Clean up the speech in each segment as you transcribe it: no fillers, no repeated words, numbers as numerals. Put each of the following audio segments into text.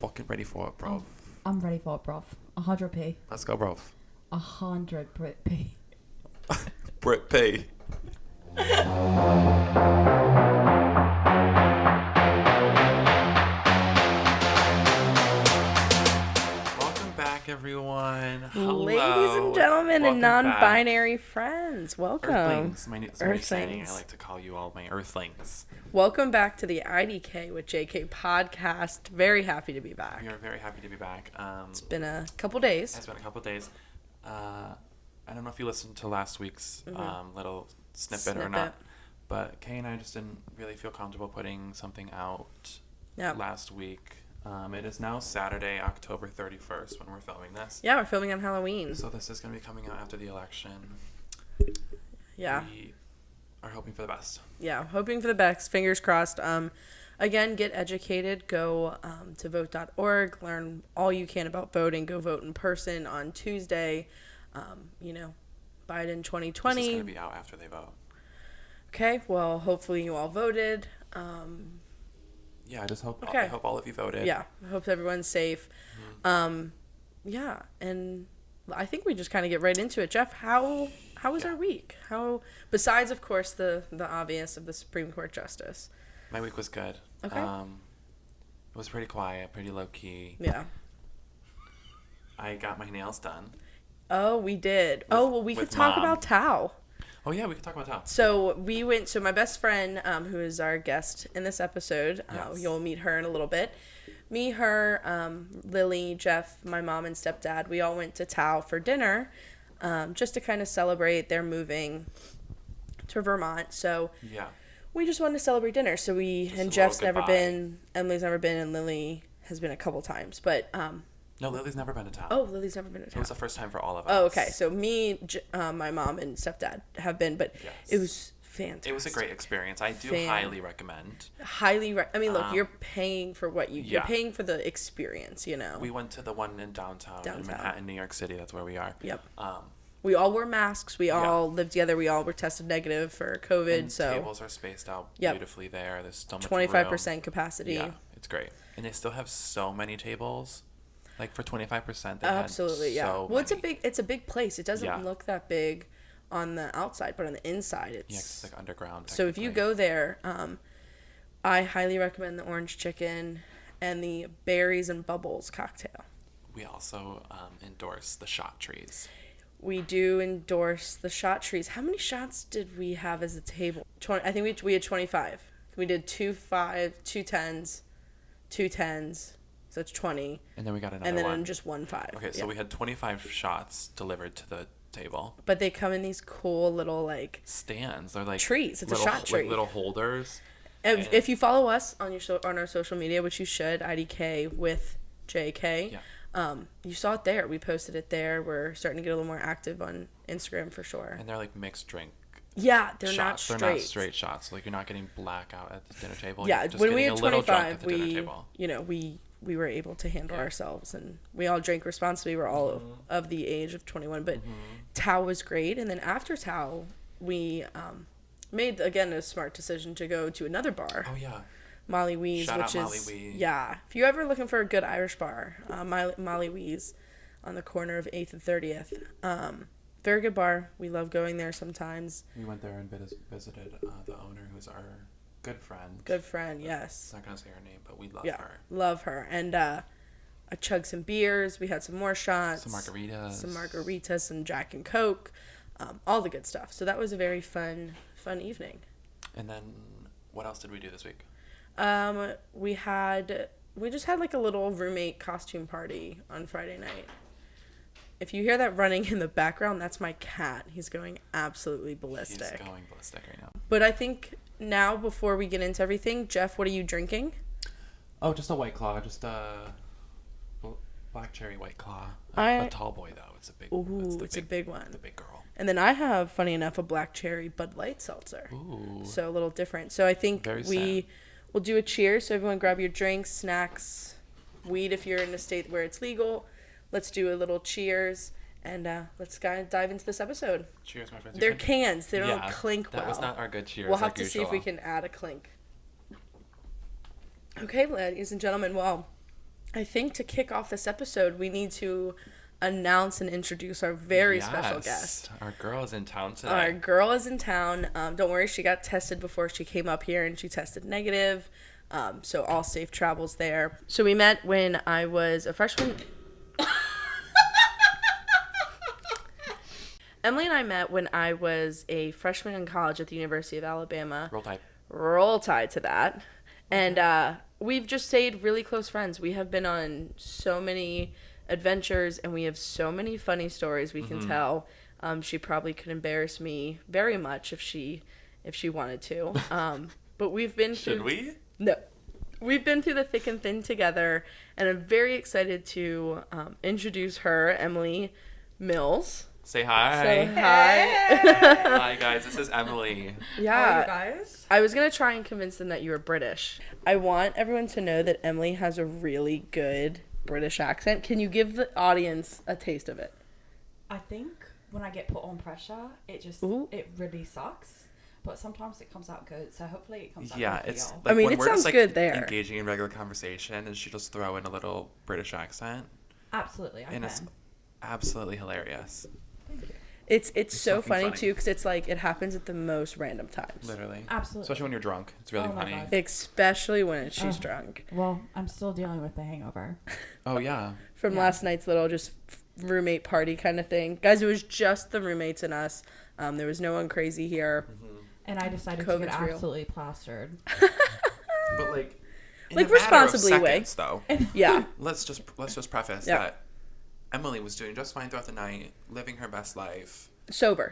Fucking ready for it, bro. I'm ready for it, bruv. 100p. Let's go, bro. 100 Brit-p. Brit P. Welcome back, everyone. Hello. Ladies and gentlemen and Welcome non-binary friends, welcome. Earthlings. My new saying. Earthlings. I like to call you all my Earthlings. Welcome back to the IDK with JK podcast. Very happy to be back. We are very happy to be back. It's been a couple days. It's been a couple days. I don't know if you listened to last week's little snippet or not, but Kay and I just didn't really feel comfortable putting something out last week. It is now Saturday, October 31st when we're filming this. Yeah, we're filming on Halloween. So this is going to be coming out after the election. Yeah. We are hoping for the best. Yeah, hoping for the best. Fingers crossed. Again, get educated. Go to vote.org. Learn all you can about voting. Go vote in person on Tuesday. Biden 2020. This is going to be out after they vote. Okay, well, hopefully you all voted. Yeah, I just hope Okay. I hope all of you voted. Yeah, I hope everyone's safe. Yeah, and I think we just kind of get right into it. Jeff, how was our week? How, besides, of course, the obvious of the Supreme Court justice? My week was good. Okay. It was pretty quiet, pretty low-key. Yeah. I got my nails done. Oh, we did. We could talk about Tao. Oh, yeah, we could talk about Tao. So my best friend, who is our guest in this episode, Yes. you'll meet her in a little bit. Me, her, Lily, Jeff, my mom, and stepdad, we all went to Tao for dinner, just to kind of celebrate their moving to Vermont. So Yeah. we just wanted to celebrate dinner. So Just Jeff's a little never goodbye. been, Emily's never been, and Lily has been a couple times. But No, Lily's never been to Tao. oh, Lily's never been to It Tao. was the first time for all of us. Oh, okay. So me, my mom, and stepdad have been, but Yes. it was fantastic. It was a great experience. I do highly recommend. Look, you're paying for what you're Yeah. paying for the experience, you know. We went to the one in downtown in Manhattan, New York City. That's where we are. Yep. Um, We all wore masks. We all lived together. We all were tested negative for COVID. and So tables are spaced out Yep. beautifully there. There's so much 25% capacity. room. Yeah, it's great. And they still have so many tables. Like for 25%, they Absolutely, had yeah. so Well, many. it's a big place. It doesn't Yeah. look that big on the outside, but on the inside, Yeah, 'cause it's it's like underground. so if you technically. go there, I highly recommend the orange chicken and the berries and bubbles cocktail. We also endorse the shot trees. We do endorse the shot trees. How many shots did we have as a table? 20, I think we had 25. We did 2 5, 2 10s, 2 10s. So it's 20. And then we got another And then one. just 1 5. Okay, so we had 25 shots delivered to the table. But they come in these cool little like Stands. They're like trees. It's a little, shot tree. like little holders. If you follow us on on our social media, which you should, IDK with JK. Yeah. You saw it there. We posted it there. We're starting to get a little more active on Instagram for sure. And they're like mixed drink Yeah, they're shots. not straight. They're not straight shots. Like you're not getting blackout at the dinner table. Yeah, You're just when we getting had a little drunk 25, at the dinner table. we were able to handle ourselves, and we all drank responsibly. We're all of the age of 21, but Tao was great. And then after Tao, we made, again, a smart decision to go to another bar. Oh, yeah. Molly Wee's, Shout which out Molly is Wee. yeah. If you're ever looking for a good Irish bar, Molly Wee's on the corner of 8th and 30th. Very good bar. We love going there sometimes. We went there and visited the owner, who's our good friend. Good friend, yes. I'm not going to say her name, but we love Yeah, her. love her. And I chugged some beers. We had some more shots. Some margaritas, some Jack and Coke, all the good stuff. So that was a very fun evening. And then what else did we do this week? We just had like a little roommate costume party on Friday night. If you hear that running in the background, that's my cat. He's going absolutely ballistic. He's going ballistic right now. But I think now, before we get into everything, Jeff, what are you drinking? Oh, just a White Claw. Just a black cherry White Claw. A tall boy, though. It's a big a big one. The big girl. And then I have, funny enough, a black cherry Bud Light seltzer. Ooh. So a little different. So I think we'll do a cheers. So everyone grab your drinks, snacks, weed if you're in a state where it's legal. Let's do a little cheers, and let's dive into this episode. Cheers, my friends. They're cans. They don't clink well. That was not our good cheers. We'll have to see if we can add a clink. Okay, ladies and gentlemen. Well, I think to kick off this episode, we need to announce and introduce our very special guest. Our girl is in town today. Our girl is in town. Don't worry, she got tested before she came up here, and she tested negative. So all safe travels there. So we met when I was a freshman. Emily and I met when I was a freshman in college at the University of Alabama. Roll Tide to that. And we've just stayed really close friends. We have been on so many adventures, and we have so many funny stories we can tell. She probably could embarrass me very much if she wanted to. But we've been through... Should we? No. We've been through the thick and thin together, and I'm very excited to introduce her, Emily Mills. Say hi. Say hi. Hi, guys. This is Emily. Yeah. How are you guys? I was going to try and convince them that you were British. I want everyone to know that Emily has a really good British accent. Can you give the audience a taste of it? I think when I get put on pressure, it really sucks. But sometimes it comes out good, so hopefully it comes out good for it's y'all. like, I mean, when it we're sounds just, like, good there. engaging in regular conversation, and she just throw in a little British accent. Absolutely, I and can. It's absolutely hilarious. Thank you. It's so funny too, because it's like it happens at the most random times. Literally. Absolutely. Especially when you're drunk. It's really funny. God. Especially when she's drunk. Well, I'm still dealing with the hangover. Oh, yeah. From last night's little just roommate party kind of thing. Guys, it was just the roommates and us. There was no one crazy here. And I decided to get absolutely plastered. But like responsibly seconds, though. Yeah. Let's just preface that Emily was doing just fine throughout the night, living her best life. Sober.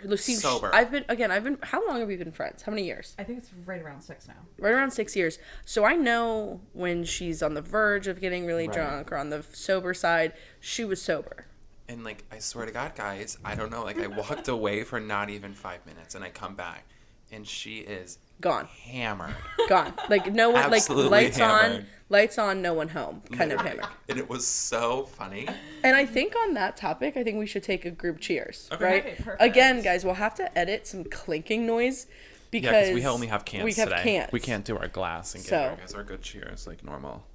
I've been, how long have we been friends? How many years? I think it's right around 6 now. Right around 6 years. So I know when she's on the verge of getting really drunk or on the sober side, she was sober. And like, I swear to God, guys, I don't know. Like, I walked away for not even 5 minutes, and I come back, and she is gone, hammered, gone. Like no one, absolutely like lights on, no one home, kind of hammered. And it was so funny. And I think on that topic, I think we should take a group cheers, okay. right? Okay, again, guys, we'll have to edit some clinking noise because we only have cans today. Cans. We can't do our glass and give our good cheers like normal.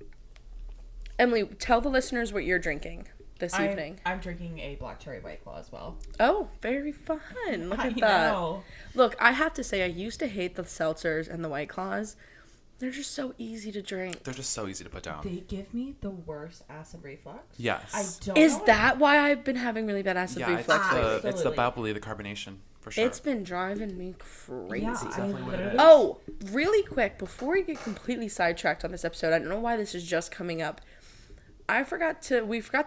Emily, tell the listeners what you're drinking this evening. I'm drinking a black cherry White Claw as well. Oh, very fun. Look at that. Know. Look, I have to say, I used to hate the seltzers and the White Claws. They're just so easy to drink. They're just so easy to put down. They give me the worst acid reflux. Yes. Is that why I've been having really bad acid reflux? It's the bubbly, the carbonation, for sure. It's been driving me crazy. Yeah, definitely what it is. Oh, really quick, before we get completely sidetracked on this episode, I don't know why this is just coming up. We forgot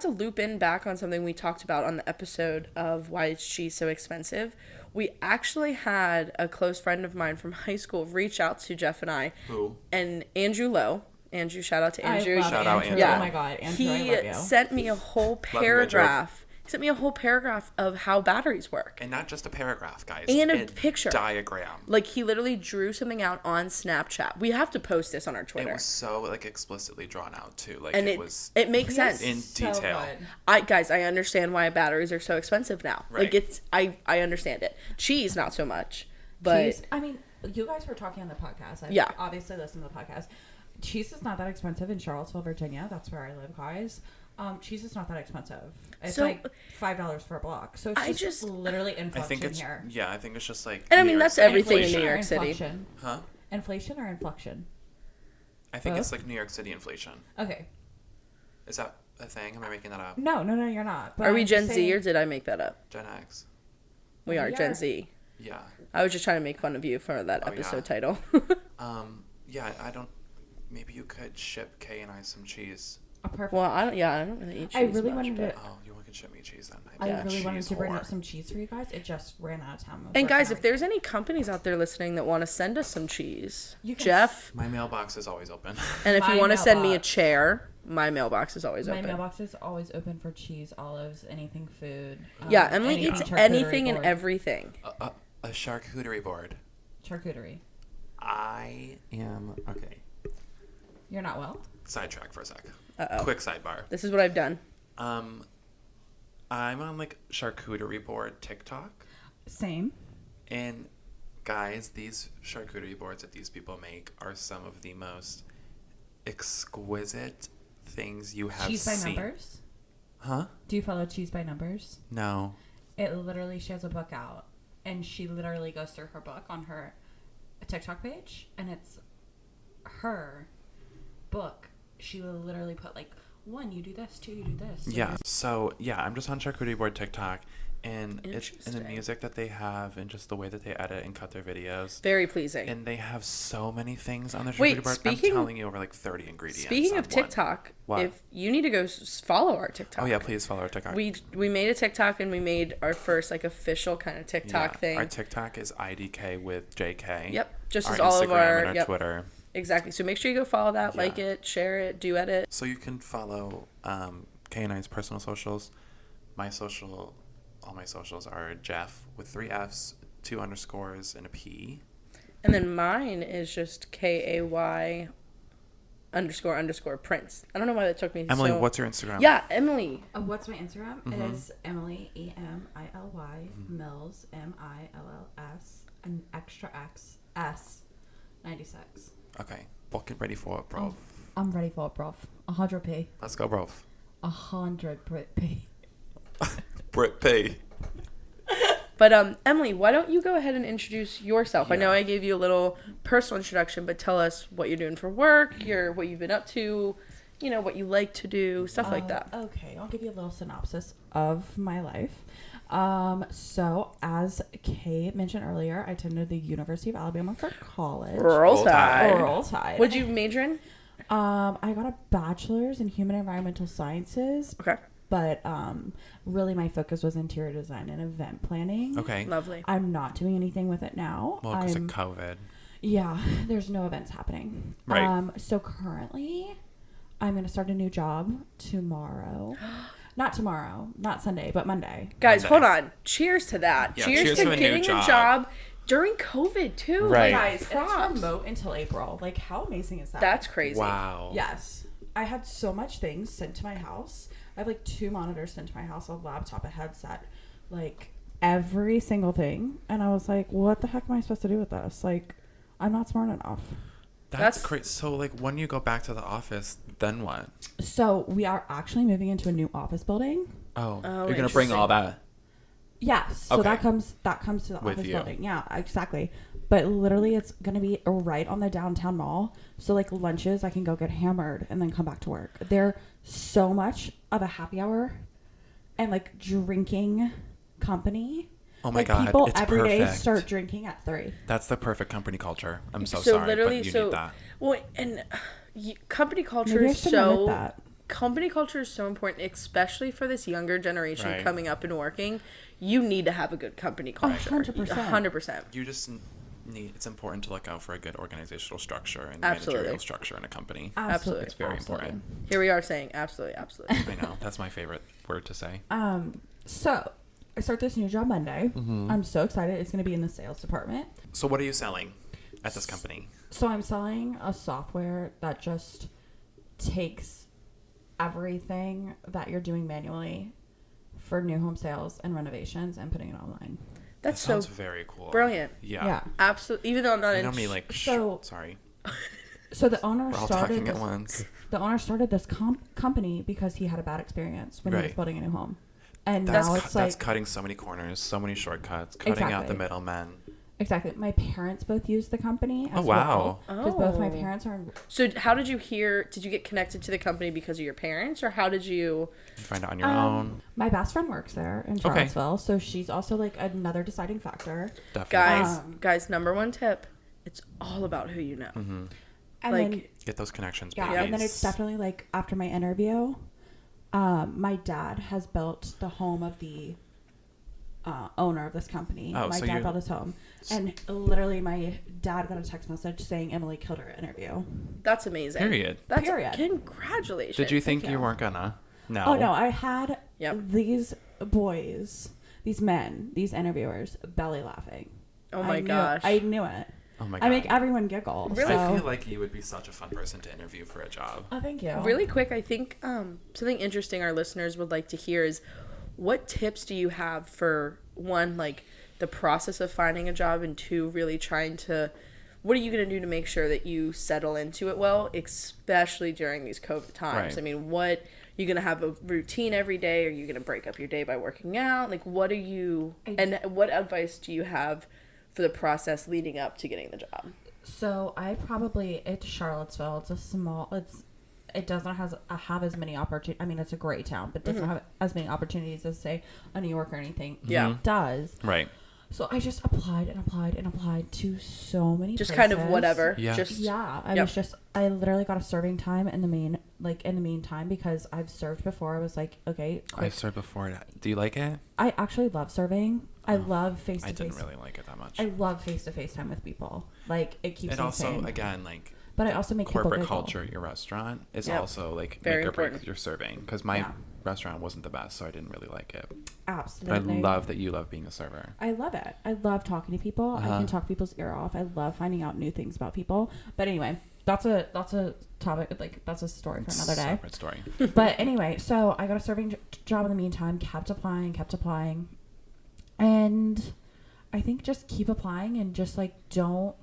to loop in back on something we talked about on the episode of why is cheese so expensive. We actually had a close friend of mine from high school reach out to Jeff and I. Who? And Andrew Lowe. Andrew, shout out to Andrew. Shout out Andrew. Yeah. Oh my God, Andrew, I love you. He sent me a whole paragraph. He sent me a whole paragraph of how batteries work. And not just a paragraph, guys. And a picture. Diagram. Like, he literally drew something out on Snapchat. We have to post this on our Twitter. It was so, like, explicitly drawn out, too. Like, and it makes sense. In detail. Guys, I understand why batteries are so expensive now. Right. Like, I understand it. Cheese, not so much. But cheese, I mean, you guys were talking on the podcast. I obviously listened to the podcast. Cheese is not that expensive in Charlottesville, Virginia. That's where I live, guys. Cheese is not that expensive. It's like $5 for a block. So it's just literally inflation here. Yeah, I think it's just like. And I mean, that's everything in New York City. Huh? Inflation or inflection? I think it's like New York City inflation. Okay. Is that a thing? Am I making that up? No, you're not. Are we Gen Z or did I make that up? Gen X. We are Gen Z. Yeah. I was just trying to make fun of you for that episode title. Yeah, I don't. Maybe you could ship Kay and I some cheese. Well, I don't really eat cheese. I really wanted to. Oh, you can ship me cheese then. I really wanted to bring up some cheese for you guys. It just ran out of time. And guys, if there's any companies out there listening that want to send us some cheese, Jeff, my mailbox is always open. And if you want to send me a chair, my mailbox is always open. My mailbox is always open for cheese, olives, anything food. Yeah, Emily eats anything and everything. A charcuterie board. Charcuterie. I am okay. You're not well? Sidetrack for a sec. Uh-oh. Quick sidebar. This is what I've done. I'm on like charcuterie board TikTok. Same. And guys, these charcuterie boards that these people make are some of the most exquisite things you have Cheese seen. by Numbers? Huh? Do you follow Cheese by Numbers? No. It literally, she has a book out, and she literally goes through her book on her TikTok page, and it's her book. She will literally put like, 1, you do this, 2, you do this. Yeah. So yeah, I'm just on charcuterie board TikTok, and it's in the music that they have and just the way that they edit and cut their videos. Very pleasing. And they have so many things on their charcuterie board. I'm telling you, over like 30 ingredients. Speaking of TikTok, if you need to go follow our TikTok. Oh yeah, please follow our TikTok. We made a TikTok, and we made our first like official kind of TikTok thing. Our TikTok is IDK with JK. Yep. Just as our all Instagram of our and our Twitter. Exactly. So make sure you go follow that, like it, share it, do edit. So you can follow Kay and I's personal socials. All my socials are Jeff with 3 F's, 2 underscores, and a P. And then mine is just KAY __ Prince. I don't know why that took me. Emily, what's your Instagram? Yeah, Emily. What's my Instagram? Mm-hmm. It is Emily EMILY Mills MILLS an extra X S 96. Okay, well, get ready for it, bro. I'm ready for it, bro. 100p. Let's go, bro. 100 Brit-P. Brit-P. But Emily, why don't you go ahead and introduce yourself? Yeah. I know I gave you a little personal introduction, but tell us what you're doing for work, what you've been up to, what you like to do, stuff like that. Okay, I'll give you a little synopsis of my life. So as Kay mentioned earlier, I attended the University of Alabama for college. Roll Tide. Roll Tide. What'd you major in? I got a bachelor's in human environmental sciences. Okay. But really my focus was interior design and event planning. Okay. Lovely. I'm not doing anything with it now. Well, because of COVID. Yeah, there's no events happening. Right. So currently, I'm going to start a new job tomorrow. Not tomorrow, not Sunday, but Monday. Guys, hold on. Cheers to that. Yeah, cheers to getting a job during COVID, too. Right. Guys, it's remote until April. Like, how amazing is that? That's crazy. Wow. Yes. I had so much things sent to my house. I have, like, 2 monitors sent to my house, a laptop, a headset, like, every single thing. And I was like, what the heck am I supposed to do with this? Like, I'm not smart enough. That's great. So, like, when you go back to the office, then what? So, we are actually moving into a new office building. Oh you're going to bring all that? Yes. So that comes to the office building. Yeah, exactly. But literally, it's going to be right on the downtown mall. So, like, lunches, I can go get hammered and then come back to work. They're so much of a happy hour and, like, drinking company. Oh, my God. People it's every perfect. day start drinking at 3. That's the perfect company culture. I'm so sorry, literally, but you need that. Well, and company culture is so... Company culture is so important, especially for this younger generation coming up and working. You need to have a good company culture. 100%. 100%. You just need, it's important to look out for a good organizational structure and managerial structure in a company. Absolutely. It's very important. Here we are saying absolutely. I know. That's my favorite word to say. So I start this new job Monday. Mm-hmm. I'm so excited. It's going to be in the sales department. So what are you selling at this company? So I'm selling a software that just takes everything that you're doing manually for new home sales and renovations and putting it online. That sounds very cool. Brilliant. Yeah. Absolutely. Even though I'm not in... like... sorry. So the owner We're all started... talking at once. The owner started this company because he had a bad experience when he was building a new home. And now it's that's cutting so many corners, so many shortcuts, cutting out the middlemen. Exactly. My parents both use the company as well. Because both my parents are... So how did you did you get connected to the company because of your parents, or how did you... find out on your own? My best friend works there in Charlottesville, so she's also like another deciding factor. Definitely. Guys, number 1 tip, it's all about who you know. Mm-hmm. And then, get those connections. Yeah, and then it's definitely like after my interview, my dad has built the home of the owner of this company. My dad built his home. And literally my dad got a text message saying Emily killed her interview. That's amazing. Period. Congratulations. Did you think you weren't gonna? No. Oh, no. I had these boys, these men, these interviewers, belly laughing. Oh, my gosh. I knew it. Oh, my God. I make everyone giggle. Really? So. I feel like you would be such a fun person to interview for a job. Oh, thank you. Really quick, I think something interesting our listeners would like to hear is, what tips do you have for, 1, like, the process of finding a job, and 2, really trying to what are you going to do to make sure that you settle into it well, especially during these COVID times? Right. I mean, what, you going to have a routine every day? Are you going to break up your day by working out? Like, what are you, and what advice do you have for the process leading up to getting the job? So it's Charlottesville. It's a small, it doesn't have as many opportunities. I mean, it's a great town, but it doesn't have as many opportunities as, say, a New York or anything. Yeah. It does. Right. So I just applied to so many places. Kind of whatever. Yeah. I literally got a serving time in the meantime, because I've served before. I was like, okay. I've served before. Do you like it? I actually love serving. I love face-to-face. I didn't really like it that much. I love face-to-face time with people. Like, it keeps me also, sane. Again, like, but I also make corporate people culture at your restaurant is Yep. also like very make or important. break your serving, because my restaurant wasn't the best, so I didn't really like it. Absolutely. But I love that you love being a server. I love it. I love talking to people. I can talk people's ear off. I love finding out new things about people. But anyway, that's a topic, like, that's a story for another day. Separate story. But anyway, so I got a serving job in the meantime, kept applying, and I think just keep applying, and just, like, don't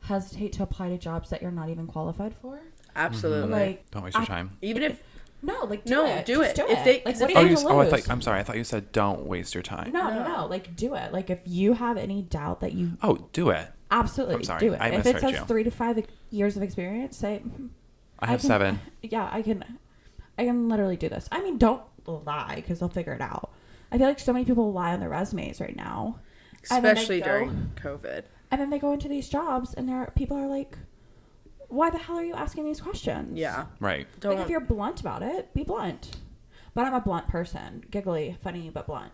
hesitate to apply to jobs that you're not even qualified for. Absolutely. Like, don't waste your time. Even if no, like, do it. Do just it. do If it. they, like, what do if you have to lose? I'm sorry. I thought you said don't waste your time. No. Like, do it. Like, if you have any doubt that you... Oh, do it. Absolutely. I'm sorry. Do it. I If it misheard says you. 3 to 5 years of experience, say... I have 7. Yeah, I can literally do this. I mean, don't lie, because they'll figure it out. I feel like so many people lie on their resumes right now. Especially during COVID. And then they go into these jobs, and people are like, why the hell are you asking these questions? Yeah. Right. Like, if you're blunt about it, be blunt. But I'm a blunt person. Giggly, funny, but blunt.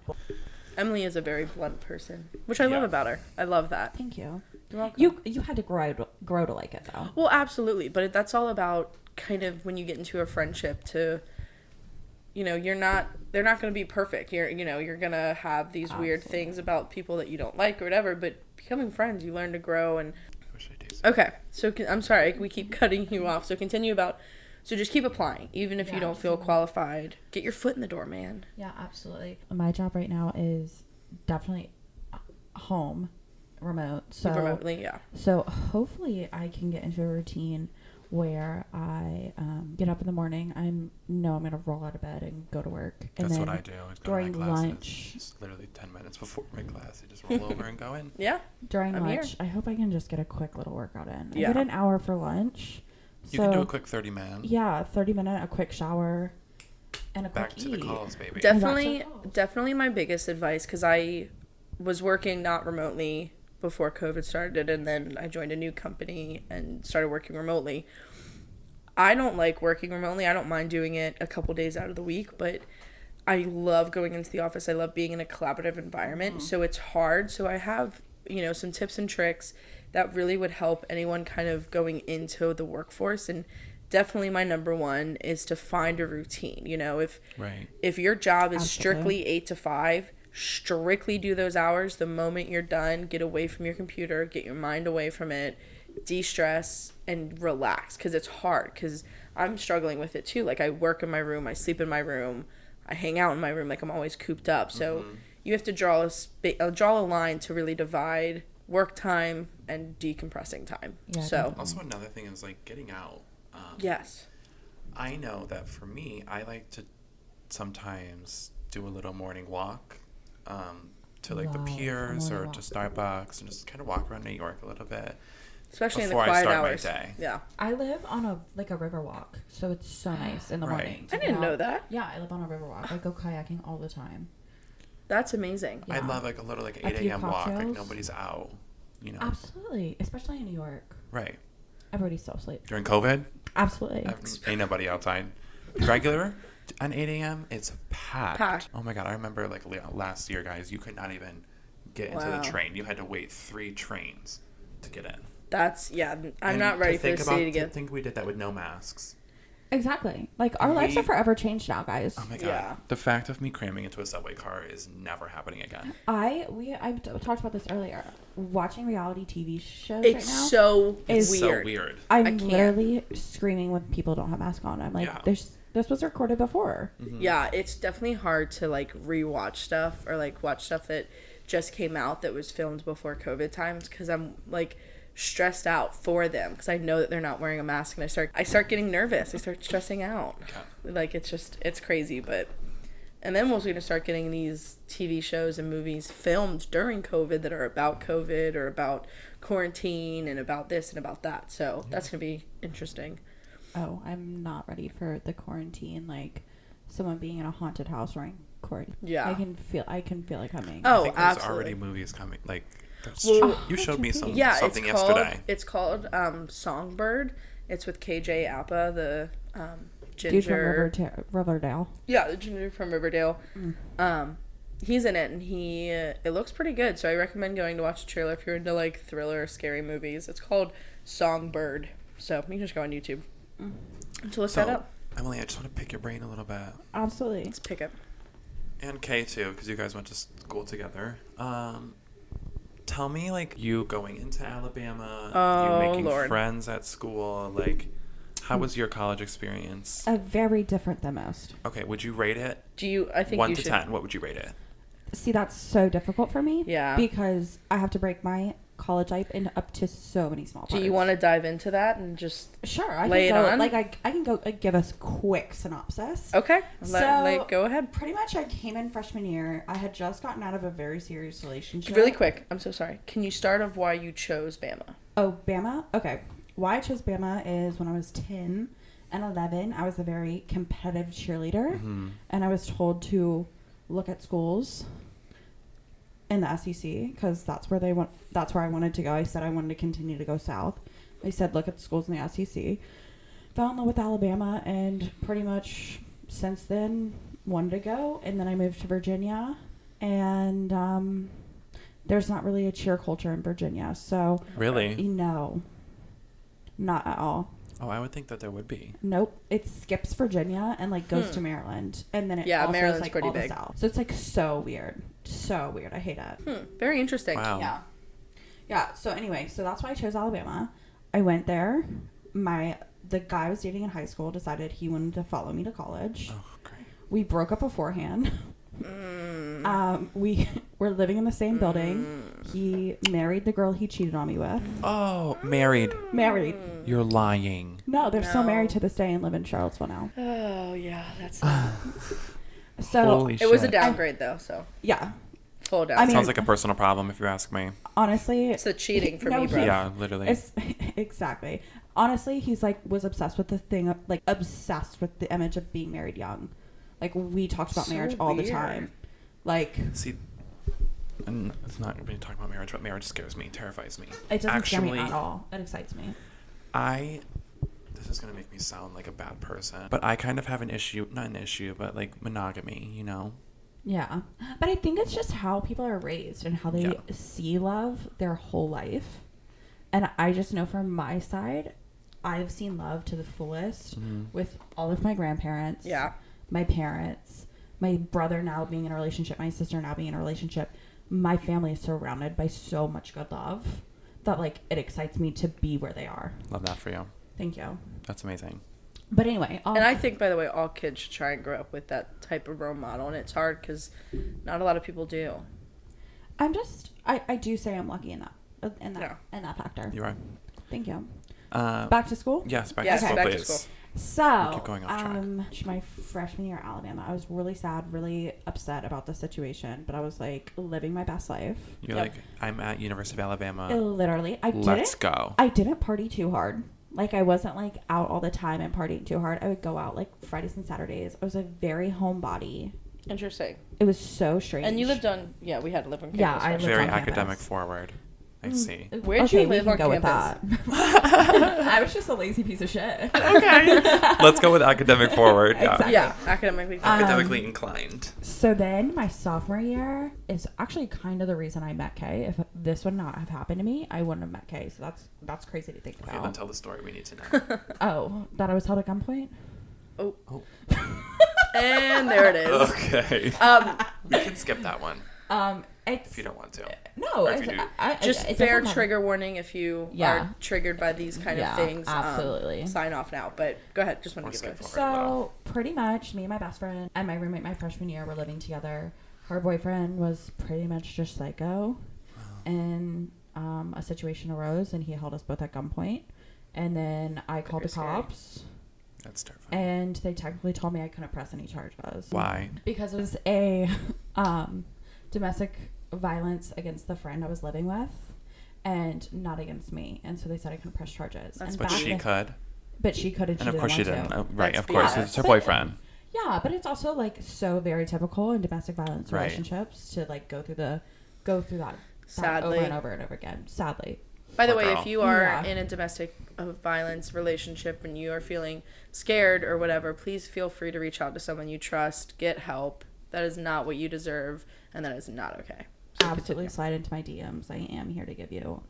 Emily is a very blunt person, which I love about her. I love that. Thank you. You're welcome. You had to grow to like it, though. Well, absolutely. But that's all about kind of when you get into a friendship to, they're not going to be perfect. You're going to have these weird things about people that you don't like or whatever, but becoming friends, you learn to grow. And okay, so I'm sorry, we keep cutting you off. So continue about, so just keep applying, even if you don't feel qualified. Get your foot in the door, man. Yeah, absolutely. My job right now is definitely home, remote. So remotely, yeah. So hopefully I can get into a routine where I get up in the morning. I'm gonna roll out of bed and go to work. And that's then what I do. During lunch, it's literally 10 minutes before my class. I just roll over and go in. Yeah. During lunch, I hope I can just get a quick little workout in. Yeah. I get an hour for lunch. You can do a quick 30-minute. Yeah, 30-minute, a quick shower, and a quick Back to the calls, baby. Definitely my biggest advice, because I was working not remotely before COVID started, and then I joined a new company and started working remotely. I don't like working remotely. I don't mind doing it a couple days out of the week, but I love going into the office. I love being in a collaborative environment. So it's hard. So I have, some tips and tricks that really would help anyone kind of going into the workforce. And definitely my number one is to find a routine. If your job is strictly 8 to 5, strictly do those hours. The moment you're done, get away from your computer, get your mind away from it, de-stress and relax, because it's hard, because I'm struggling with it too. Like, I work in my room, I sleep in my room, I hang out in my room, like I'm always cooped up. So you have to draw a line to really divide work time and decompressing time. Yeah, so also another thing is like getting out. Yes. I know that for me, I like to sometimes do a little morning walk to like the piers or to Starbucks and just kind of walk around New York a little bit. Especially in the quiet hours. My day. Yeah. I live on a river walk, so it's so nice in the morning. I didn't know that. Yeah, I live on a river walk. I go kayaking all the time. That's amazing. Yeah. I love like a little 8 a.m. walk, like nobody's out, Absolutely, especially in New York. Right. Everybody's still asleep. During COVID? Absolutely. Ain't nobody outside. Regular, at 8 a.m., it's packed. Oh my God, I remember like last year, guys, you could not even get into the train. You had to wait 3 trains to get in. I'm not ready for the city to get... I think we did that with no masks. Exactly. Like, our lives are forever changed now, guys. Oh my God. Yeah. The fact of me cramming into a subway car is never happening again. I talked about this earlier. Watching reality TV shows right now is so weird. I'm literally screaming when people don't have masks on. I'm like, this was recorded before. Mm-hmm. Yeah, it's definitely hard to like rewatch stuff or like watch stuff that just came out that was filmed before COVID times, because I'm like stressed out for them because I know that they're not wearing a mask, and I start getting nervous. I start stressing out. Okay. Like, it's crazy. But and then we're going to start getting these TV shows and movies filmed during COVID that are about COVID or about quarantine and about this and about that. So that's going to be interesting. Oh, I'm not ready for the quarantine. Like, someone being in a haunted house wearing quarantine. Yeah. I can feel it coming. Oh, I think there's already movies coming. Like, you showed me something yesterday. It's called Songbird. It's with KJ Apa, the ginger. Dude from Riverdale. Yeah, the ginger from Riverdale. He's in it, and it looks pretty good. So I recommend going to watch the trailer if you're into like thriller or scary movies. It's called Songbird. So you can just go on YouTube to look that up. Emily, I just want to pick your brain a little bit. Absolutely. Let's pick it. And Kay too, because you guys went to school together. Tell me, like, you going into Alabama, you making friends at school, like, how was your college experience? Very different than most. Okay, would you rate it? I think 1 to 10, what would you rate it? See, that's so difficult for me. Yeah. Because I have to break my college life into up to so many small parts. Do you want to dive into that and just lay it on? Like, I can go give us quick synopsis. Okay. Go ahead. Pretty much I came in freshman year. I had just gotten out of a very serious relationship. Really quick. I'm so sorry. Can you start off why you chose Bama? Oh, Bama? Okay. Why I chose Bama is when I was 10 and 11, I was a very competitive cheerleader. Mm-hmm. And I was told to look at schools in the SEC because that's where I wanted to go. I said I wanted to continue to go south. They said look at the schools in the SEC. Fell in love with Alabama, and pretty much since then wanted to go. And then I moved to Virginia, and there's not really a cheer culture in Virginia. So really, no, not at all. Oh, I would think that there would be. Nope. It skips Virginia and like goes to Maryland, and then it also Maryland's is like pretty all big. The South. So it's like so weird. So weird. I hate it. Very interesting. Wow. Yeah. So anyway, so that's why I chose Alabama. I went there. The guy I was dating in high school decided he wanted to follow me to college. Oh, great. We broke up beforehand. We were living in the same building. He married the girl he cheated on me with. Oh, married. You're lying. No, they're still married to this day and live in Charlottesville now. Oh yeah, that's. So it was a downgrade though. So yeah, full downgrade. Sounds like a personal problem if you ask me. Honestly, it's the cheating for me, bro. Yeah, literally. Exactly. Honestly, he's like was obsessed with the thing of like obsessed with the image of being married young. Like we talked about marriage all the time. Like see, and it's not really talking about marriage, but marriage scares me, terrifies me. It doesn't scare me at all. It excites me. This is gonna make me sound like a bad person, but I kind of have not an issue, but like monogamy, you know? Yeah. But I think it's just how people are raised and how they see love their whole life. And I just know from my side, I've seen love to the fullest with all of my grandparents. Yeah. My parents, my brother now being in a relationship, my sister now being in a relationship. My family is surrounded by so much good love that like it excites me to be where they are. Love that for you. Thank you. That's amazing. But anyway. And I think, by the way, all kids should try and grow up with that type of role model. And it's hard because not a lot of people do. I do say I'm lucky in that factor. You are. Thank you. Back to school? Yes, back to school, please. To school. So, keep going off track. My freshman year at Alabama, I was really sad, really upset about the situation, but I was like living my best life. You're like, I'm at University of Alabama. Literally. Let's go. I didn't party too hard. Like, I wasn't like out all the time and partying too hard. I would go out like Fridays and Saturdays. I was a very homebody. Interesting. It was so strange. And you lived on, we had to live on campus. Yeah, I lived very on academic campus. forward. I see. Where'd you live on campus? With that. I was just a lazy piece of shit. Okay. Let's go with academic forward. Yeah. Exactly. Yeah, academically inclined. So then my sophomore year is actually kind of the reason I met Kay. If this would not have happened to me, I wouldn't have met Kay. So that's crazy to think about. Okay, then tell the story we need to know. Oh, that I was held at gunpoint? Oh. And there it is. Okay. We can skip that one. If you don't want to. No. Just fair trigger warning if you are triggered by these kind of things. Absolutely. Sign off now. But go ahead. Just want to give it. So pretty much me and my best friend and my roommate my freshman year were living together. Her boyfriend was pretty much just psycho. And a situation arose and he held us both at gunpoint. And then I called the cops. That's terrifying. And they technically told me I couldn't press any charges. Why? Because it was a domestic violence against the friend I was living with and not against me. And so they said I couldn't press charges. But she could. But she could, and of course she didn't. Right, That's of course. It's her boyfriend. Yeah, but it's also like so very typical in domestic violence relationships to like go through that Sadly. over and over and over again. Sadly. By the way, if you are in a domestic violence relationship and you are feeling scared or whatever, please feel free to reach out to someone you trust. Get help. That is not what you deserve, and that is not okay. So absolutely slide into my DMs. I am here to give you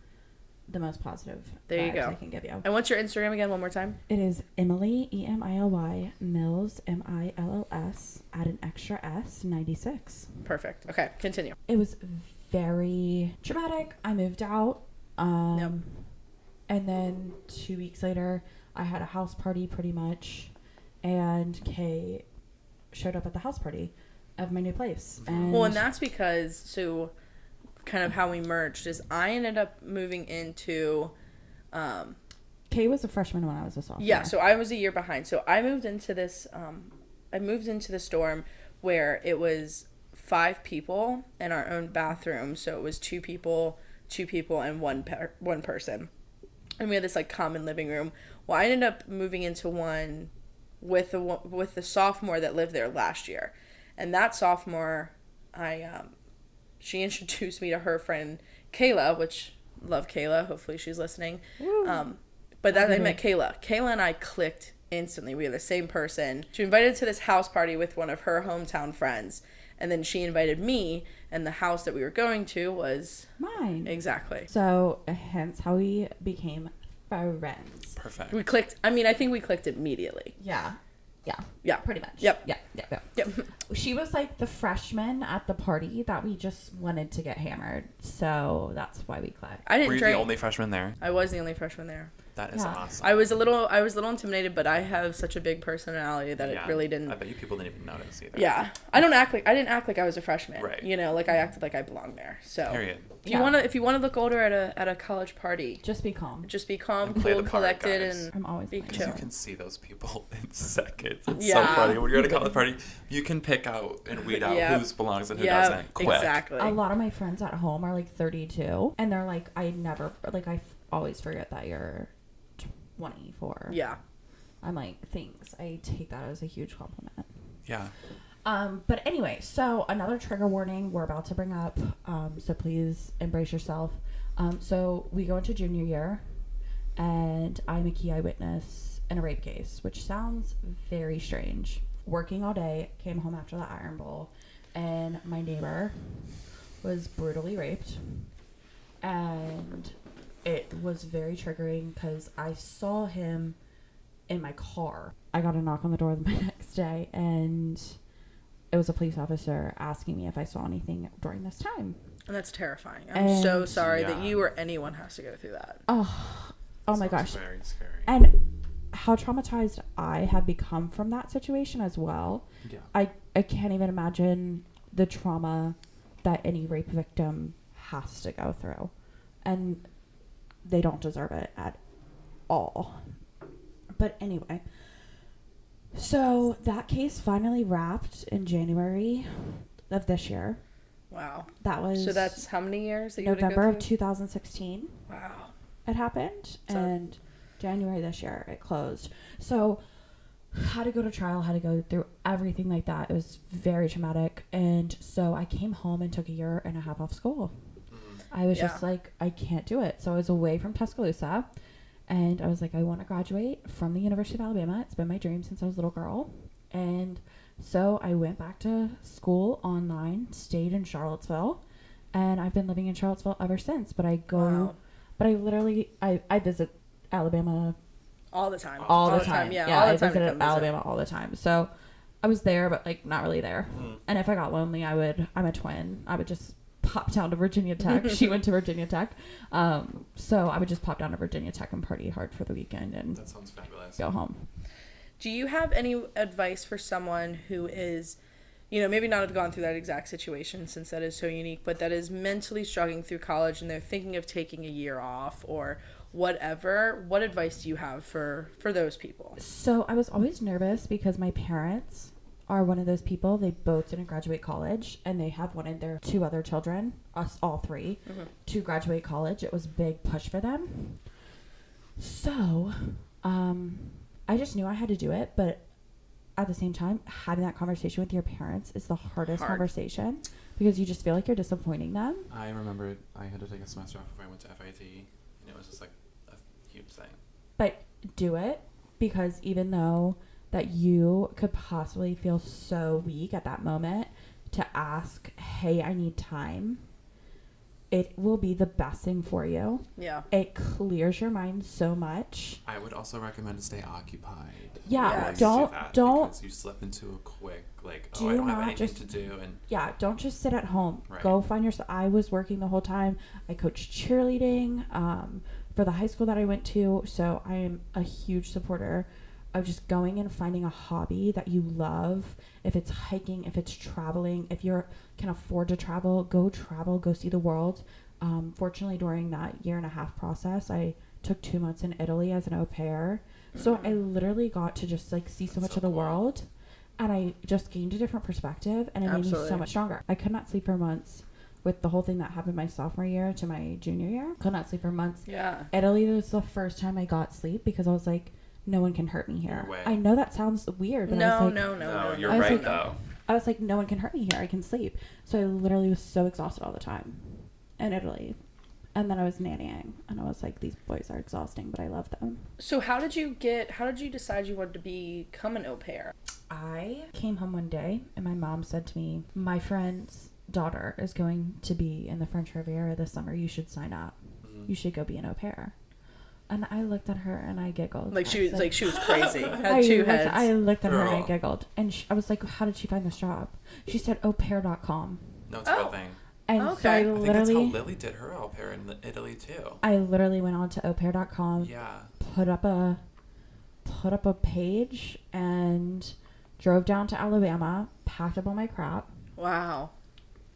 the most positive vibes I can give you. And what's your Instagram again, one more time? It is Emily, EMILY, Mills, MILLS, add an extra S, 96. Perfect. Okay, continue. It was very traumatic. I moved out. And then 2 weeks later, I had a house party pretty much, and Kay showed up at the house party of my new place. And that's because, so kind of how we merged is I ended up moving into Kay was a freshman when I was a sophomore. Yeah, so I was a year behind. So I moved into this this dorm where it was 5 people in our own bathroom. So it was 2 people and one person. And we had this like common living room. Well, I ended up moving into one with the sophomore that lived there last year. And that sophomore, she introduced me to her friend Kayla, which love Kayla. Hopefully she's listening. But I met Kayla. Kayla and I clicked instantly. We are the same person. She invited to this house party with one of her hometown friends. And then she invited me, and the house that we were going to was mine. Exactly. So hence how we became friends. Perfect. We clicked. I mean, I think we clicked immediately. Yeah, pretty much. Yep. She was like the freshman at the party that we just wanted to get hammered. So that's why we clicked. Were you the only freshman there? I was the only freshman there. That is awesome. I was a little intimidated, but I have such a big personality that it really didn't. I bet you people didn't even notice either. Yeah, I didn't act like I was a freshman. Right. You know, like I acted like I belonged there. So. Period. If you wanna look older at a college party, just be calm. Just be calm, cool, collected, and I'm always be chill. You can see those people in seconds. It's so funny when you're at a college party. You can pick out and weed out who belongs and who doesn't. Quick. Exactly. A lot of my friends at home are like 32, and they're like, I always forget that you're 24. Yeah. I'm like, thanks. I take that as a huge compliment. Yeah. But anyway, so another trigger warning we're about to bring up. So please embrace yourself. So we go into junior year, and I'm a key eyewitness in a rape case, which sounds very strange. Working all day, came home after the Iron Bowl, and my neighbor was brutally raped. And it was very triggering because I saw him in my car. I got a knock on the door the next day, and it was a police officer asking me if I saw anything during this time. And that's terrifying. I'm so sorry that you or anyone has to go through that. Oh my gosh. Very scary. And how traumatized I have become from that situation as well. Yeah. I can't even imagine the trauma that any rape victim has to go through. And they don't deserve it at all. But anyway, so that case finally wrapped in January of this year. Wow. That was... So that's how many years that you November of 2016. Wow. It happened. And January this year, it closed. So had to go to trial, had to go through everything like that. It was very traumatic. And so I came home and took a year and a half off school. I was just like, I can't do it. So I was away from Tuscaloosa, and I was like, I want to graduate from the University of Alabama. It's been my dream since I was a little girl. And so I went back to school online, stayed in Charlottesville, and I've been living in Charlottesville ever since. But I visit Alabama all the time. All the time. Yeah, I visited Alabama all the time. So I was there, but like not really there. And if I got lonely, I'm a twin. I would just pop down to Virginia Tech. She went to Virginia Tech. So I would just pop down to Virginia Tech and party hard for the weekend and that sounds fabulous. Go home. Do you have any advice for someone who is maybe not have gone through that exact situation since that is so unique, but that is mentally struggling through college and they're thinking of taking a year off or whatever, what advice do you have for those people? So I was always nervous because my parents are one of those people. They both didn't graduate college, and they have wanted their 2 other children, us all 3, to graduate college. It was a big push for them. So I just knew I had to do it, but at the same time, having that conversation with your parents is the hardest conversation because you just feel like you're disappointing them. I remember I had to take a semester off if I went to FIT, and it was just like a huge thing. But do it, because even though that you could possibly feel so weak at that moment to ask, hey, I need time, it will be the best thing for you. Yeah. It clears your mind so much. I would also recommend to stay occupied. Yeah. Don't because you slip into a quick, like, I don't have anything to do. And yeah, don't just sit at home. Right. Go find yourself. I was working the whole time. I coached cheerleading for the high school that I went to. So I am a huge supporter of just going and finding a hobby that you love. If it's hiking, if it's traveling, if you can afford to travel, go see the world. Fortunately, during that 1.5-year process, I took 2 months in Italy as an au pair. So I literally got to just like see so much of the world, and I just gained a different perspective, and it made me so much stronger. I could not sleep for months with the whole thing that happened my sophomore year to my junior year. Could not sleep for months. Yeah. Italy was the first time I got sleep because I was like, no one can hurt me here. I know that sounds weird, but no, you're right, though. I was like, no one can hurt me here. I can sleep. So I literally was so exhausted all the time in Italy. And then I was nannying, and I was like, these boys are exhausting, but I love them. So how did you decide you wanted to become an au pair? I came home one day, and my mom said to me, my friend's daughter is going to be in the French Riviera this summer. You should sign up. You should go be an au pair. And I looked at her and I giggled. Like she was crazy. Had 2 heads. I looked at her and I giggled. And I was like, how did she find this job? She said aupair.com. No, it's a real thing. And so I think that's how Lily did her au pair in Italy too. I literally went on to aupair.com. Yeah. Put up a page and drove down to Alabama, packed up all my crap. Wow.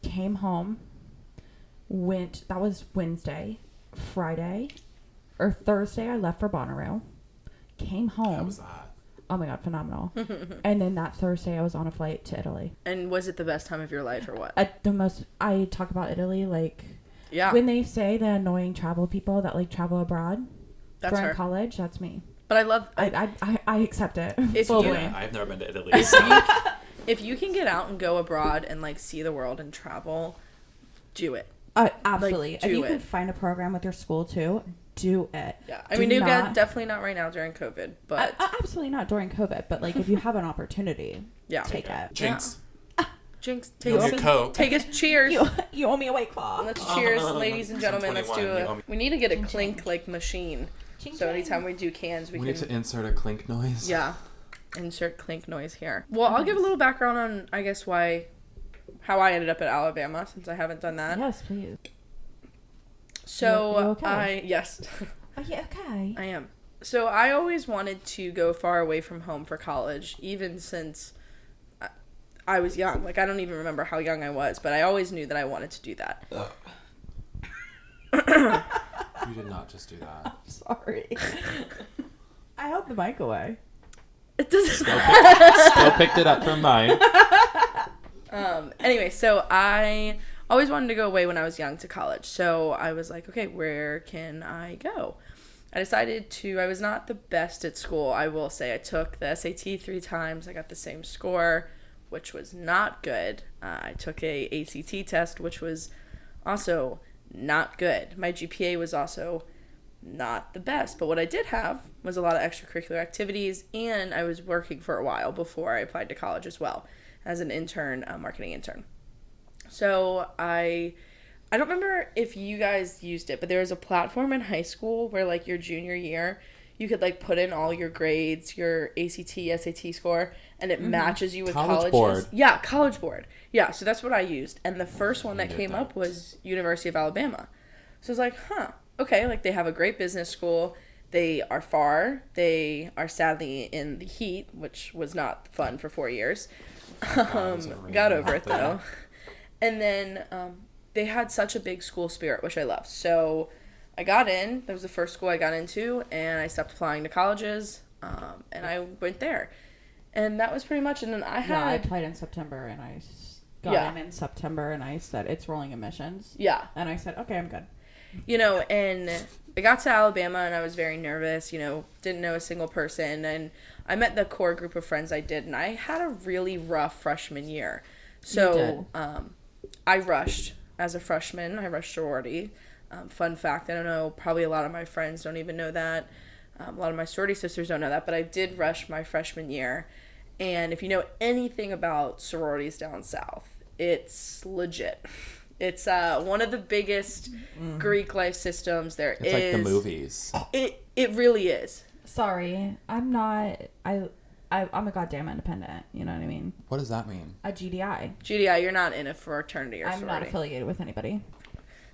Came home. That was Wednesday. Friday or Thursday, I left for Bonnaroo. Came home. How was that? Oh my God, phenomenal. And then that Thursday, I was on a flight to Italy. And was it the best time of your life or what? I talk about Italy like, yeah. When they say the annoying travel people that like travel abroad during college, that's me. But I love... I accept it. I've never been to Italy. So. If you can get out and go abroad and like see the world and travel, do it. Absolutely. If you can find a program with your school too, do it. Yeah. I mean, definitely not right now during COVID, but... absolutely not during COVID, but like if you have an opportunity, take it. Jinx. Yeah. Jinx, take us cheers. You owe me a White Claw. Let's cheers, ladies and gentlemen. Let's do it. We need to get a clink like machine. So anytime we do cans, we need to insert a clink noise. Yeah. Insert clink noise here. Well, I'll give a little background on, I guess, how I ended up at Alabama, since I haven't done that. Yes, please. So, you okay? Yes. Are you okay? I am. So, I always wanted to go far away from home for college, even since I was young. Like, I don't even remember how young I was, but I always knew that I wanted to do that. You did not just do that. I'm sorry. I held the mic away. It doesn't still picked it up from mine. Anyway, so I always wanted to go away when I was young to college. So I was like, okay, where can I go? I was not the best at school, I will say. I took the SAT 3 times. I got the same score, which was not good. I took a ACT test, which was also not good. My GPA was also not the best, but what I did have was a lot of extracurricular activities, and I was working for a while before I applied to college as well as an intern, a marketing intern. So I don't remember if you guys used it, but there was a platform in high school where like your junior year you could like put in all your grades, your ACT, SAT score, and it matches you with colleges. Board. Yeah, College Board. Yeah, so that's what I used. And the first one that came up was University of Alabama. So I was like, okay, like they have a great business school. They are far. They are sadly in the heat, which was not fun for 4 years. Got over it though. And then they had such a big school spirit, which I loved. So I got in. That was the first school I got into, and I stopped applying to colleges, and I went there. And that was pretty much. And then I applied in September, and I got in September, and I said, it's rolling admissions. Yeah. And I said, okay, I'm good. And I got to Alabama, and I was very nervous, didn't know a single person. And I met the core group of friends I did, and I had a really rough freshman year. So I rushed as a freshman. I rushed sorority. Fun fact, I don't know, probably a lot of my friends don't even know that. A lot of my sorority sisters don't know that, but I did rush my freshman year. And if you know anything about sororities down south, it's legit. It's one of the biggest Greek life systems there is. It's like the movies. It really is. Sorry, I'm not. I'm a goddamn independent. You know what I mean? What does that mean? A GDI. GDI, you're not in a fraternity or sorority. I'm not affiliated with anybody.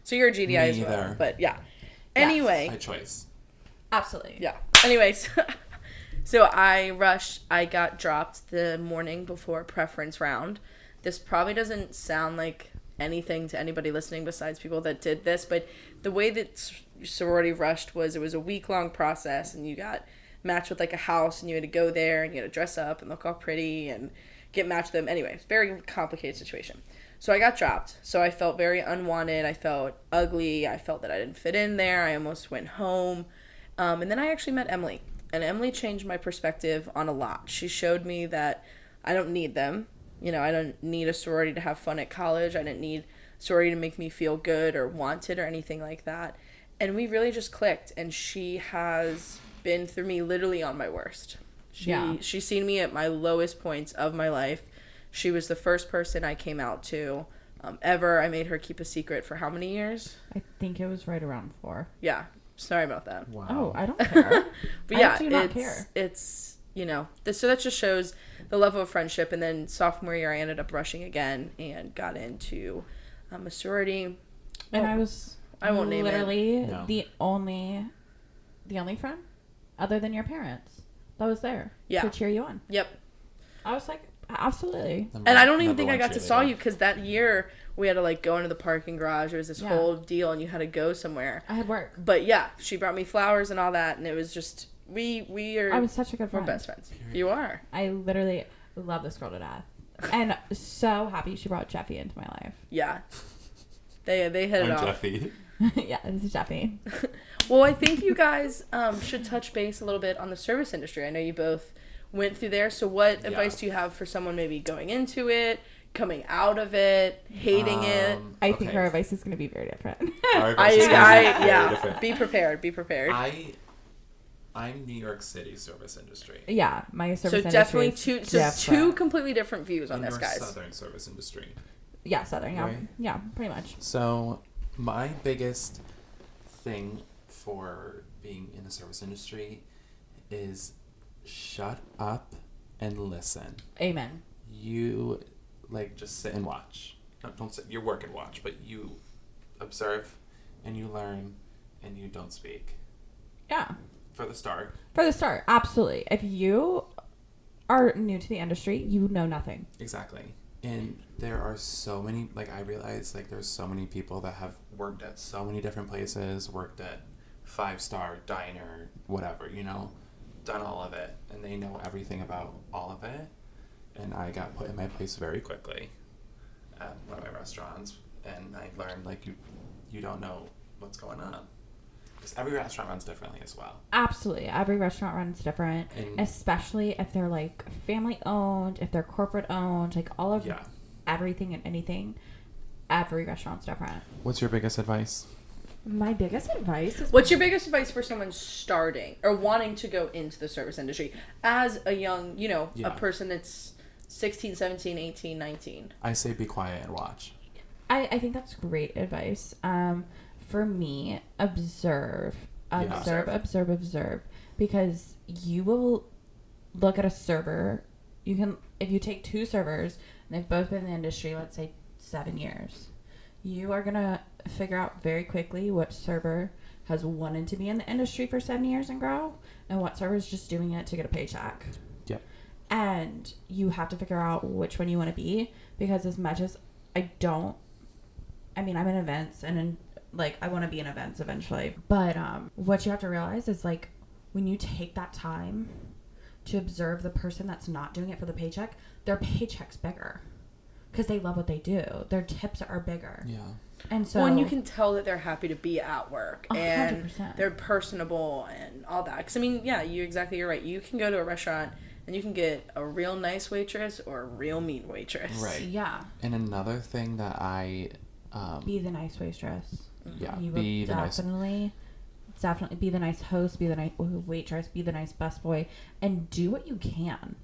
So you're a GDI as well. But yeah. Anyway. My choice. Absolutely. Yeah. Anyways. So I rushed. I got dropped the morning before preference round. This probably doesn't sound like anything to anybody listening besides people that did this, but the way that sorority rushed was it was a week-long process, and you got matched with like a house, and you had to go there, and you had to dress up and look all pretty and get matched with them. Anyway, it's a very complicated situation. So I got dropped. So I felt very unwanted. I felt ugly. I felt that I didn't fit in there. I almost went home. And then I actually met Emily. And Emily changed my perspective on a lot. She showed me that I don't need them. I don't need a sorority to have fun at college. I didn't need sorority to make me feel good or wanted or anything like that. And we really just clicked. And she has been through me literally on my worst. She's seen me at my lowest points of my life. She was the first person I came out to ever. I made her keep a secret for how many years? I think it was right around 4. Yeah. Sorry about that. Wow. Oh, I don't care. But yeah, I do not care. It's, so that just shows the level of friendship. And then sophomore year, I ended up rushing again and got into a sorority. And I won't name it. Literally the only friend other than your parents that was there to cheer you on. Yep. I was like, absolutely. And I don't even think I got to saw you because that year we had to go into the parking garage. There was this whole deal and you had to go somewhere. I had work. But yeah, she brought me flowers and all that, and it was just I was such a good friend. We're best friends. You are. I literally love this girl to death. And so happy she brought Jeffy into my life. Yeah. They hit it off. Jeffy. Yeah, this is Jeffy. Well, I think you guys should touch base a little bit on the service industry. I know you both went through there. So what advice do you have for someone maybe going into it, coming out of it, hating it? I think our advice is going to be very different. Be prepared. I'm New York City service industry. Yeah, my service industry. So definitely two completely different views on this, guys. Southern service industry. Yeah, Southern. Yeah, right? Yeah, pretty much. So my biggest thing for being in the service industry is shut up and listen. Amen. You just sit and watch. Don't sit. You work and watch, but you observe and you learn and you don't speak. Yeah. For the start, absolutely. If you are new to the industry, you know nothing. Exactly. And there are so many, I realize, there's so many people that have worked at so many different places, worked at 5-star diner, whatever, done all of it, and they know everything about all of it. And I got put in my place very quickly at one of my restaurants, and I learned, you don't know what's going on. Because every restaurant runs differently as well. Absolutely. Every restaurant runs different, especially if they're family owned, if they're corporate owned, all of everything and anything. Every restaurant's different. What's your biggest advice? My biggest advice is... What's your biggest advice for someone starting or wanting to go into the service industry as a young, a person that's 16, 17, 18, 19? I say be quiet and watch. I think that's great advice. For me, observe. Because you will look at a server. If you take 2 servers and they've both been in the industry, let's say 7 years, you are going to figure out very quickly which server has wanted to be in the industry for 7 years and grow, and what server is just doing it to get a paycheck. Yep. And you have to figure out which one you want to be, because as much as I'm in events, and I want to be in events eventually. But what you have to realize is, like, when you take that time to observe the person that's not doing it for the paycheck, their paycheck's bigger because they love what they do. Their tips are bigger. Yeah. And so, and you can tell that they're happy to be at work 100%. and they're personable and all that. Because, you're right. You can go to a restaurant and you can get a real nice waitress or a real mean waitress. Right. Yeah. And another thing that I... be the nice waitress. Yeah. You will definitely be the nice host, be the nice waitress, be the nice busboy, and do what you can.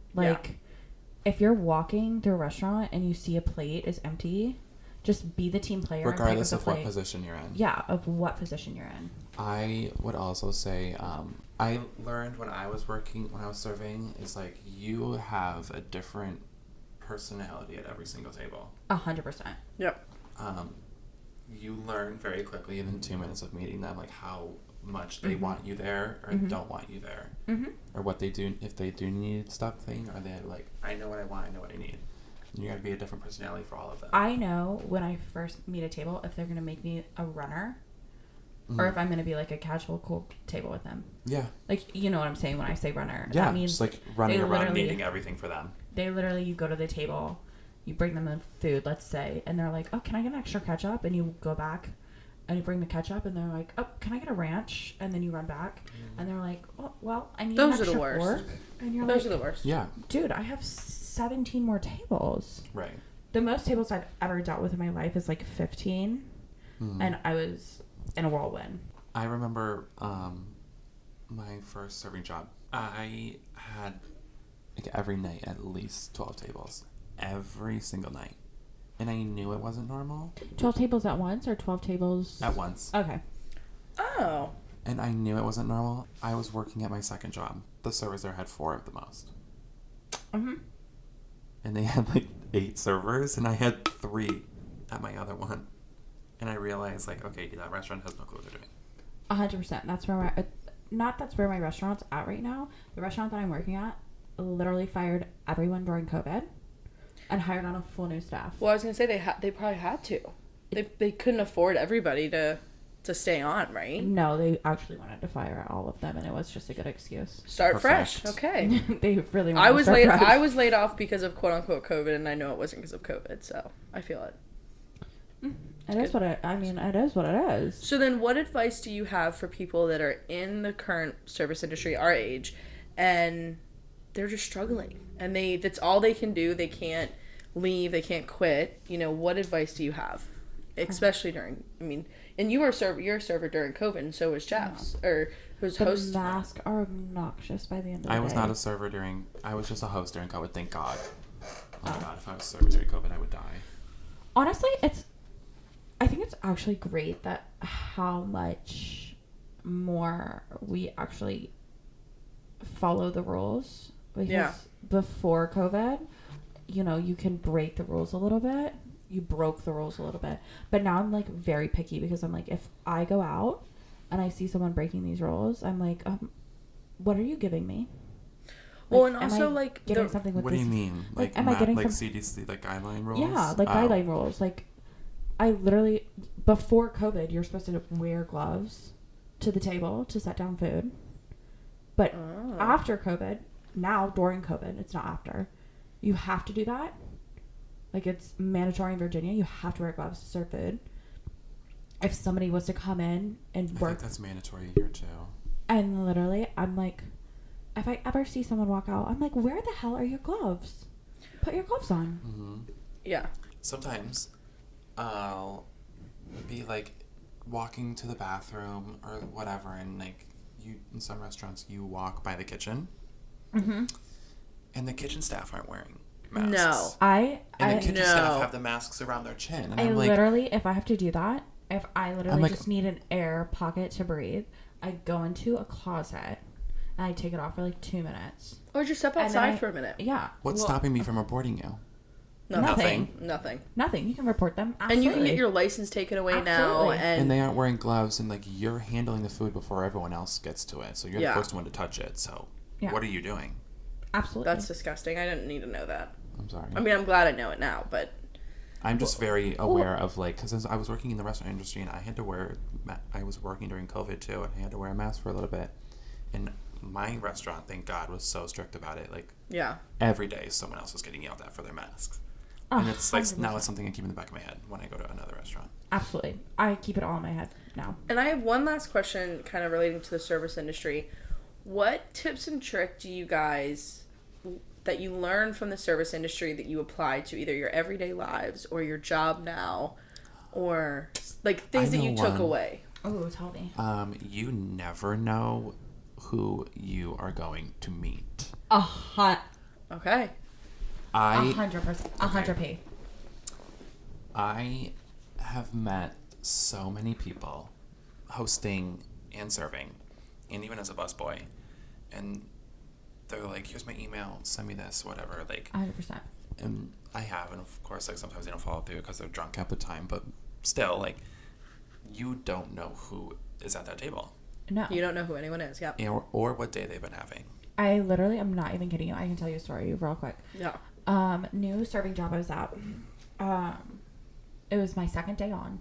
If you're walking through a restaurant and you see a plate is empty, just be the team player. Regardless of what position you're in. Yeah, of what position you're in. I would also say, I learned when I was serving, is like, you have a different personality at every single table. 100%. Yep. You learn very quickly in 2 minutes of meeting them, like, how much they want you there or don't want you there, or what they do, if they do need something, or they're like, I know what I want, I know what I need. And you gotta be a different personality for all of them. I know when I first meet a table if they're gonna make me a runner, or if I'm gonna be like a casual, cool table with them. Yeah. Like, you know what I'm saying when I say runner. Yeah, that means just like running around needing everything for them. You go to the table, you bring them the food, let's say, and they're like, oh, can I get an extra ketchup? And you go back and you bring the ketchup, and they're like, oh, can I get a ranch? And then you run back, and they're like, oh, well, I need an extra fork. And you're Those are the worst. Yeah. Dude, I have 17 more tables. Right. The most tables I've ever dealt with in my life is like 15, and I was in a whirlwind. I remember my first serving job. I had, like, every night at least 12 tables. Every single night. And I knew it wasn't normal. 12 tables at once, or 12 tables? At once. Okay. Oh. And I knew it wasn't normal. I was working at my second job. The servers there had 4 of the most. Mm-hmm. And they had like 8 servers, and I had 3 at my other one. And I realized, like, okay, that restaurant has no clue what they're doing. 100%. That's where my restaurant's at right now. The restaurant that I'm working at literally fired everyone during COVID and hired on a full new staff. Well, I was gonna say they probably had to. They couldn't afford everybody to stay on, right? No, they actually wanted to fire all of them, and it was just a good excuse. Start fresh. Okay. They really wanted to start fresh. I was laid off because of quote unquote COVID, and I know it wasn't because of COVID, so I feel it. It is what it is. So then, what advice do you have for people that are in the current service industry, our age, and they're just struggling, and that's all they can do? They can't leave, they can't quit. What advice do you have, especially during? And you're a server during COVID, and so was Jeff's, or who's host. The masks are obnoxious by the end of the day. I was not a server I was just a host during COVID. Thank God. Oh my God, if I was a server during COVID, I would die. Honestly, I think it's actually great that how much more we actually follow the rules. Because before COVID, you can break the rules a little bit. You broke the rules a little bit. But now I'm, like, very picky, because I'm like, if I go out and I see someone breaking these rules, I'm like, what are you giving me? Well, and also, like, getting something with what this? Do you mean? Like, am I getting like CDC, like guideline rules? Yeah, like guideline rules. Like, I literally, before COVID, you're supposed to wear gloves to the table to set down food. But after COVID, now during COVID, it's not after, you have to do that. Like, it's mandatory in Virginia. You have to wear gloves to serve food. If somebody was to come in and work... I think that's mandatory here, too. And literally, I'm like... If I ever see someone walk out, I'm like, where the hell are your gloves? Put your gloves on. Mm-hmm. Yeah. Sometimes I'll be, like, walking to the bathroom or whatever, and, like, in some restaurants, you walk by the kitchen. Mm-hmm. And the kitchen staff aren't wearing masks. No. And the kitchen staff have the masks around their chin. And I'm literally, if I have to do that, if I literally like, just need an air pocket to breathe, I go into a closet and I take it off for like 2 minutes. Or just step outside for a minute. Yeah. What's stopping me from reporting you? Nothing. You can report them. Absolutely. And you can get your license taken away now. And they aren't wearing gloves, and like you're handling the food before everyone else gets to it. So you're the first one to touch it. So what are you doing? Absolutely. That's disgusting. I didn't need to know that. I'm sorry. I mean, I'm glad I know it now, but I'm just very aware of like, because I was working in the restaurant industry and I had to wear, I was working during COVID too, and I had to wear a mask for a little bit. And my restaurant, thank God, was so strict about it. Like, every day someone else was getting yelled at for their masks. And it's like, 100%. Now it's something I keep in the back of my head when I go to another restaurant. Absolutely. I keep it all in my head now. And I have one last question kind of relating to the service industry. What tips and tricks do you guys, that you learned from the service industry that you apply to either your everyday lives or your job now, or like things that you took away? Oh, tell me. You never know who you are going to meet. Okay. 100%. 100p. I have met so many people hosting and serving, and even as a busboy, and they're like, here's my email, send me this, whatever, like 100%. And I have, and of course, like sometimes they don't follow through because they're drunk at the time, but still, like, you don't know who is at that table. No. You don't know who anyone is, or what day they've been having. I literally, I'm not even kidding you, I can tell you a story real quick. Yeah. New serving job I was at. It was my second day on.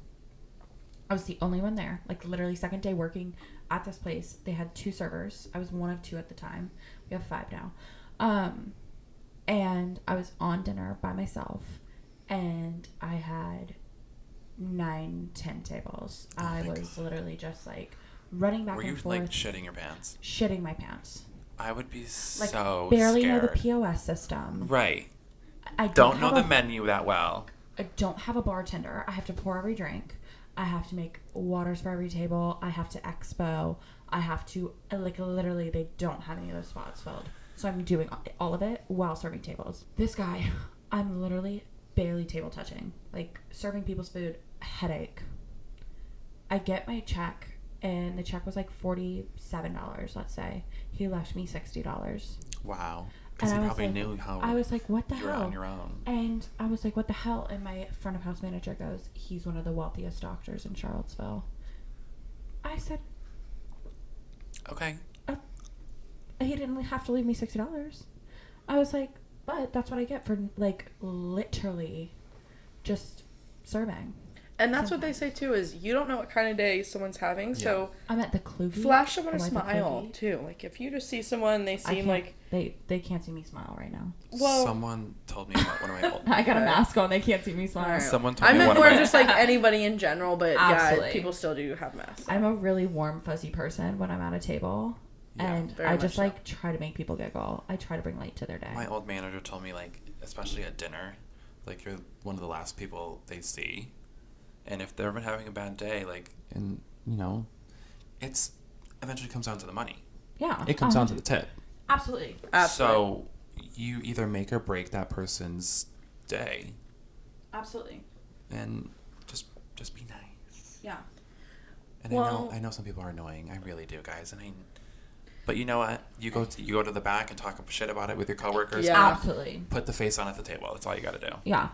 I was the only one there. Like, literally second day working at this place. They had 2 servers. I was one of 2 at the time. We have 5 now. And I was on dinner by myself. And I had 9, 10 tables. I was literally just, like, running back and forth. Were you, like, shitting your pants? Shitting my pants. I would be like, so barely scared. know the POS system. Right. I don't know the menu that well. I don't have a bartender. I have to pour every drink. I have to make waters for every table. I have to expo. I have to, like, literally, they don't have any of those spots filled. So I'm doing all of it while serving tables. This guy, I'm literally barely table touching. Like, serving people's food, headache. I get my check, and the check was like $47, let's say. He left me $60. Wow. Because he probably knew how I was like, what the you hell? were on your own. And I was like, what the hell? And my front of house manager goes, he's one of the wealthiest doctors in Charlottesville. I said, okay. He didn't have to leave me $60. I was like, but that's what I get for, like, literally just serving. And that's what they say, too, is you don't know what kind of day someone's having, so... I'm at the Kluge. Flash someone a smile, too. Like, if you just see someone, they seem like... They can't see me smile right now. Well... Someone told me about one of my old... I got a mask on, they can't see me smile. Right. Someone told me I meant more just, like, anybody in general, but, yeah, people still do have masks. I'm a really warm, fuzzy person when I'm at a table. Yeah, and I just, like, try to make people giggle. I try to bring light to their day. My old manager told me, like, especially at dinner, like, you're one of the last people they see. And if they're having a bad day, like, and, you know, it's eventually comes down to the money. Yeah. It comes down to the tip. Absolutely. So you either make or break that person's day. Absolutely. And just be nice. Yeah. And I know some people are annoying. I really do, guys. But you know what? You go to the back and talk shit about it with your coworkers. Yeah. Absolutely. Put the face on at the table. That's all you got to do. Yeah.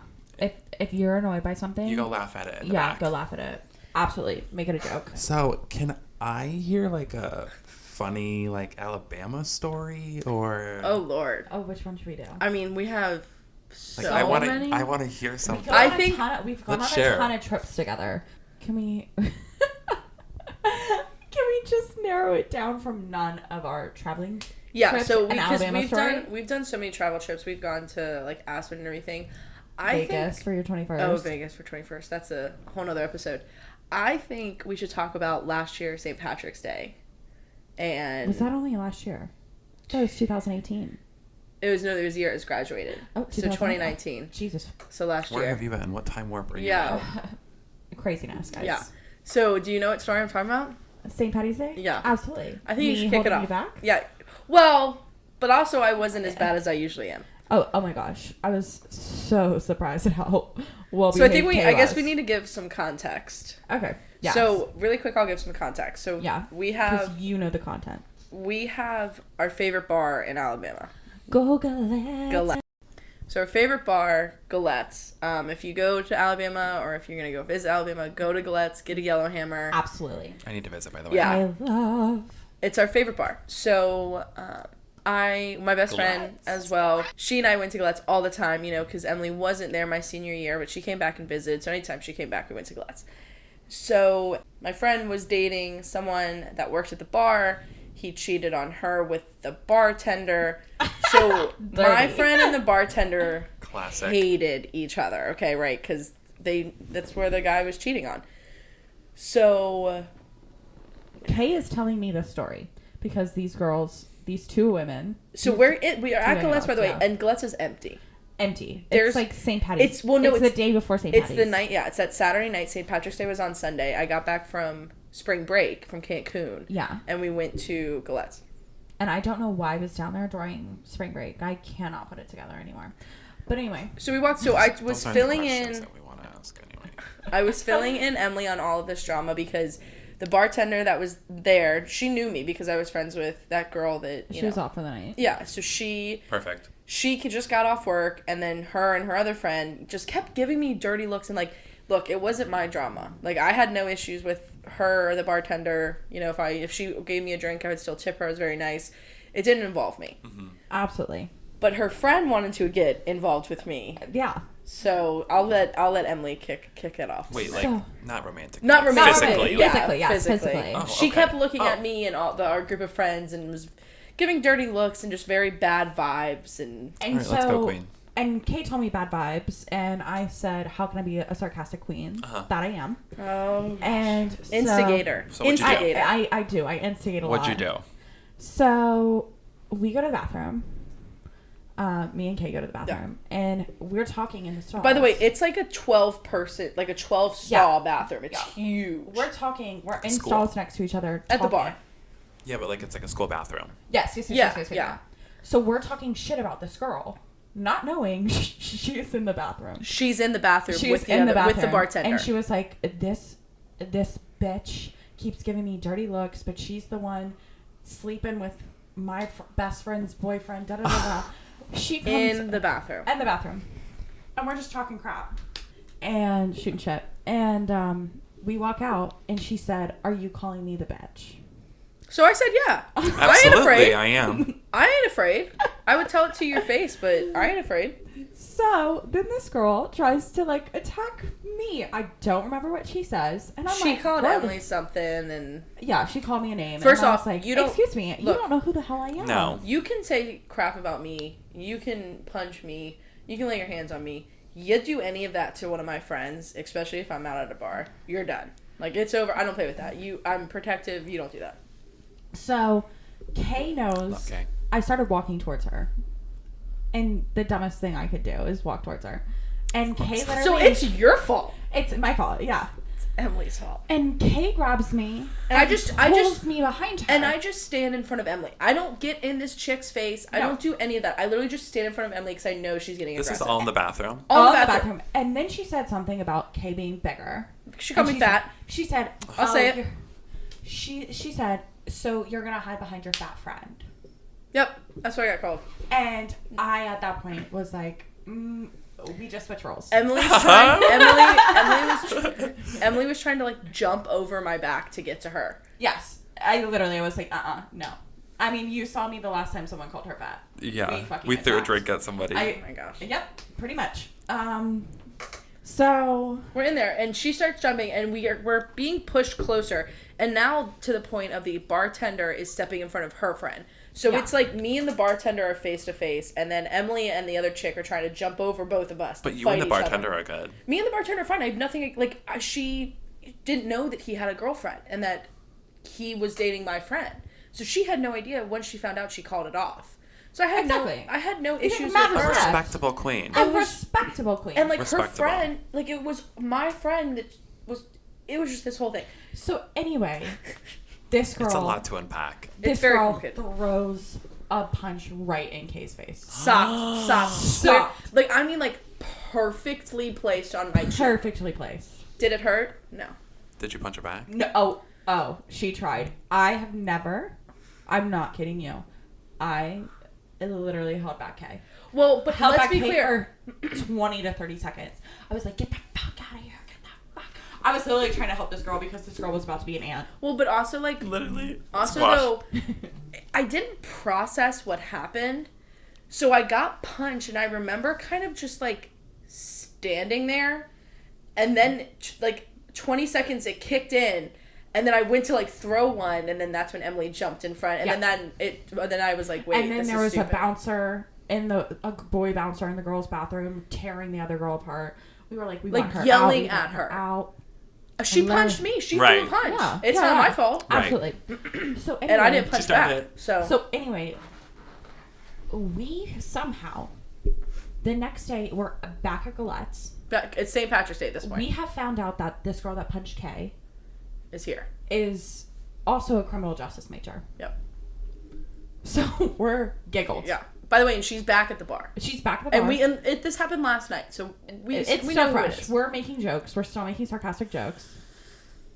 If you're annoyed by something, you go laugh at it. Go laugh at it. Absolutely, make it a joke. So, can I hear like a funny like Alabama story or? Oh Lord! Oh, which one should we do? I mean, we have so many. I want to hear something. I think we've gone on a ton of trips together. Can we? Can we just narrow it down from none of our traveling? Yeah. So we've done so many travel trips. We've gone to like Aspen and everything. Vegas for your 21st. Oh, Vegas for 21st. That's a whole nother episode. I think we should talk about last year, St. Patrick's Day. And was that only last year? That was 2018. There was a year it was graduated. Oh, so 2019. Jesus. So last year. Where have you been? What time warp are you in? Craziness, guys. Yeah. So, do you know what story I'm talking about? St. Patty's Day? Yeah. Absolutely. I think you should kick it off. You back? Yeah. Well, but also I wasn't as bad as I usually am. Oh my gosh. I was so surprised at how well So I think I guess we need to give some context. Okay. Yeah. So really quick, I'll give some context. So we have... Because you know the content. We have our favorite bar in Alabama. Go Gallettes. So our favorite bar, Gallettes. If you go to Alabama or if you're going to go visit Alabama, go to Gallettes, get a Yellowhammer. Absolutely. I need to visit, by the way. Yeah. I love. It's our favorite bar. So my best friend as well, she and I went to Gallettes all the time, you know, because Emily wasn't there my senior year, but she came back and visited. So anytime she came back, we went to Gallettes. So my friend was dating someone that worked at the bar. He cheated on her with the bartender. So my friend and the bartender hated each other. Okay, right? Because that's where the guy was cheating on. So Kay is telling me this story because these two women. So we are at Gallettes, by the way, and Gallettes is empty. It's like St. Patty's. It's the day before St. Patty's. It's the night. Yeah, it's that Saturday night. St. Patrick's Day was on Sunday. I got back from spring break from Cancun. Yeah. And we went to Gallettes. And I don't know why I was down there during spring break. I cannot put it together anymore. But anyway. So we walked. So I was filling in. That we want to ask anyway. I was filling in Emily on all of this drama because the bartender that was there, she knew me because I was friends with that girl that she was off for the night. Yeah. So she. Perfect. She just got off work, and then her and her other friend just kept giving me dirty looks and like, look, it wasn't my drama. Like, I had no issues with her or the bartender. You know, if she gave me a drink, I would still tip her. It was very nice. It didn't involve me. Mm-hmm. Absolutely. But her friend wanted to get involved with me. Yeah. So I'll let Emily kick it off. Wait, not romantic. Not romantic. Physically. Physically. Oh, okay. She kept looking at me and our group of friends and was giving dirty looks and just very bad vibes and all right, let's go, queen. And Kate told me bad vibes, and I said, "How can I be a sarcastic queen?" That I am. Oh. And instigator. So what'd you do? I do. I instigate a lot. What'd you do? So we go to the bathroom. Me and Kate go to the bathroom, and we're talking in the stalls. By the way, it's like a 12-person, like a 12-stall bathroom. It's huge. We're in stalls next to each other at the bar. Yeah, but it's like a school bathroom. Yes. So we're talking shit about this girl, not knowing she's in the bathroom. She's in the bathroom with the bartender. And she was like, this bitch keeps giving me dirty looks, but she's the one sleeping with my best friend's boyfriend, da-da-da-da. She comes in the bathroom. And we're just talking crap. And shooting shit. And we walk out, and she said, "Are you calling me the bitch?" So I said, yeah. Absolutely, I ain't afraid. I am. I ain't afraid. I would tell it to your face, but I ain't afraid. So then this girl tries to attack me. I don't remember what she says, and she called Emily something, and she called me a name. First and off, you don't. Excuse me, you don't know who the hell I am. No, you can say crap about me. You can punch me. You can lay your hands on me. You do any of that to one of my friends, especially if I'm out at a bar, you're done. It's over. I don't play with that. I'm protective. You don't do that. So, Kay knows. Okay. I started walking towards her. And the dumbest thing I could do is walk towards her. And Kay literally... So it's your fault. It's my fault, yeah. It's Emily's fault. And Kay grabs me and I just pulls me behind her. And I just stand in front of Emily. I don't get in this chick's face. No. I don't do any of that. I literally just stand in front of Emily because I know she's getting aggressive. This is all in the bathroom? All in the bathroom. And then she said something about Kay being bigger. She called me fat. She said... I'll say it. She said, "So you're going to hide behind your fat friend." Yep. That's what I got called. And I, at that point, was like, we just switch roles. Emily was trying to jump over my back to get to her. Yes. I literally was like, no. I mean, you saw me the last time someone called her fat. Yeah. We threw a drink at somebody. Oh my gosh. Yep. Pretty much. So we're in there, and she starts jumping, and we're being pushed closer, and now to the point of the bartender is stepping in front of her friend. So it's me and the bartender are face to face, and then Emily and the other chick are trying to jump over both of us. But you and the bartender are good. Me and the bartender are fine. I have nothing. She didn't know that he had a girlfriend and that he was dating my friend. So she had no idea. Once she found out, she called it off. So I had no issues with her. A respectable queen. A respectable queen. And her friend, it was my friend that was. It was just this whole thing. So anyway. This girl... It's a lot to unpack. This girl throws a punch right in Kay's face. Stop. Perfectly placed on my cheek. Perfectly placed. Did it hurt? No. Did you punch her back? No. Oh, she tried. I'm not kidding you. I it literally held back Kay. Well, but let's be clear. For 20 to 30 seconds. I was like, get the fuck out of here. Get the fuck. I was literally trying to help this girl because this girl was about to be an aunt. Well, but also, like... Literally. Also, though, I didn't process what happened. So I got punched, and I remember kind of just, like, standing there. And then, like, 20 seconds, it kicked in. And then I went to, like, throw one, and then that's when Emily jumped in front. And then I was like, wait, and then this there is was stupid. a boy bouncer in the girls' bathroom tearing the other girl apart. We were like, we want her yelling out, at her. Out. She punched me. She threw a punch. Yeah. It's not my fault. Absolutely. Right. So anyway, and I didn't punch back. So anyway, we somehow, the next day, we're back at Gallettes. It's St. Patrick's Day at this point. We have found out that this girl that punched Kay is here. Is also a criminal justice major. Yep. So we're giggled. Yeah. By the way, and she's back at the bar. She's back at the bar. And this happened last night, so we know fresh. We're making jokes. We're still making sarcastic jokes.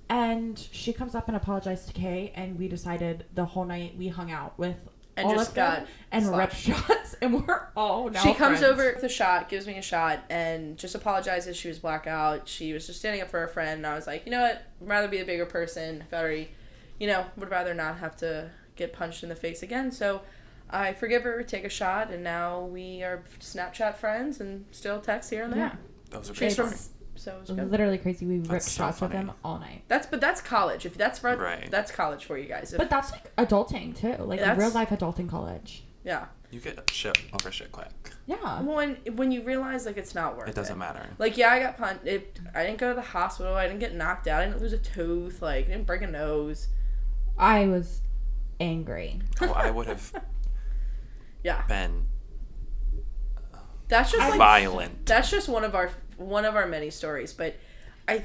And she comes up and apologized to Kay, and we decided the whole night we hung out with and all of them and ripped shots, and we're all now She comes friends. over with a shot, gives me a shot, and just apologizes. She was blackout. She was just standing up for her friend, and I was like, you know what? I'd rather be a bigger person. Would rather not have to get punched in the face again. So I forgive her, take a shot, and now we are Snapchat friends and still text here and there. Yeah. That was a great story. So it was literally crazy. We ripped shots with them all night. That's college. If that's right, that's college for you guys. But that's like adulting too, like real life adulting college. Yeah. You get shit over shit quick. Yeah. Well, when you realize like it's not worth it. It doesn't matter. Like I got punched. I didn't go to the hospital. I didn't get knocked out. I didn't lose a tooth. Like I didn't break a nose. I was angry. Oh, I would have. Yeah. Been. That's just violent. That's just one of our many stories, but I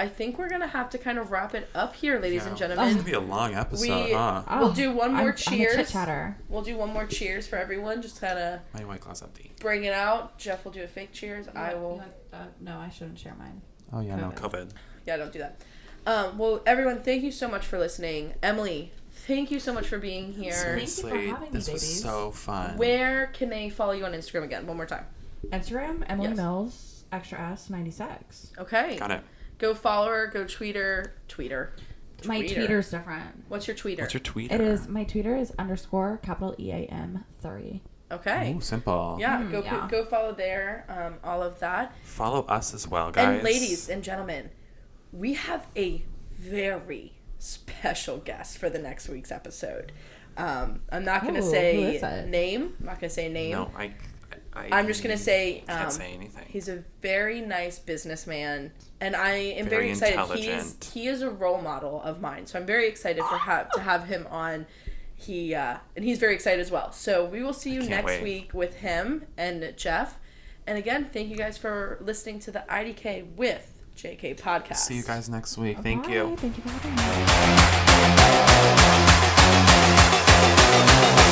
think we're gonna have to kind of wrap it up here, ladies and gentlemen. It's gonna be a long episode. We'll do one more cheers. I'm a chit-chatter. We'll do one more cheers for everyone. Just kind of. My white claw's empty. Bring it out. Jeff will do a fake cheers. I will. No, I shouldn't share mine. Oh yeah, no COVID. Yeah, don't do that. Well, everyone, thank you so much for listening. Emily, thank you so much for being here. Seriously, thank you for having me, this was so fun. Where can they follow you on Instagram again? One more time. Instagram, Emily Mills, extra S 96. Okay. Got it. Go follow her. Go tweet her. My tweeter's different. What's your tweeter? My tweeter is _EAM3. Okay. Ooh, simple. Yeah, go follow there. All of that. Follow us as well, guys. And ladies and gentlemen, we have a very special guest for the next week's episode. I'm not going to say name. I'm not going to say name. No, I'm just going to say... can't say anything. He's a very nice businessman, and I am very excited. He is a role model of mine, so I'm very excited to have him on. And he's very excited as well. So we will see you next week with him and Jeff. And again, thank you guys for listening to the IDK with JK podcast. See you guys next week. Thank you. Thank you for having me.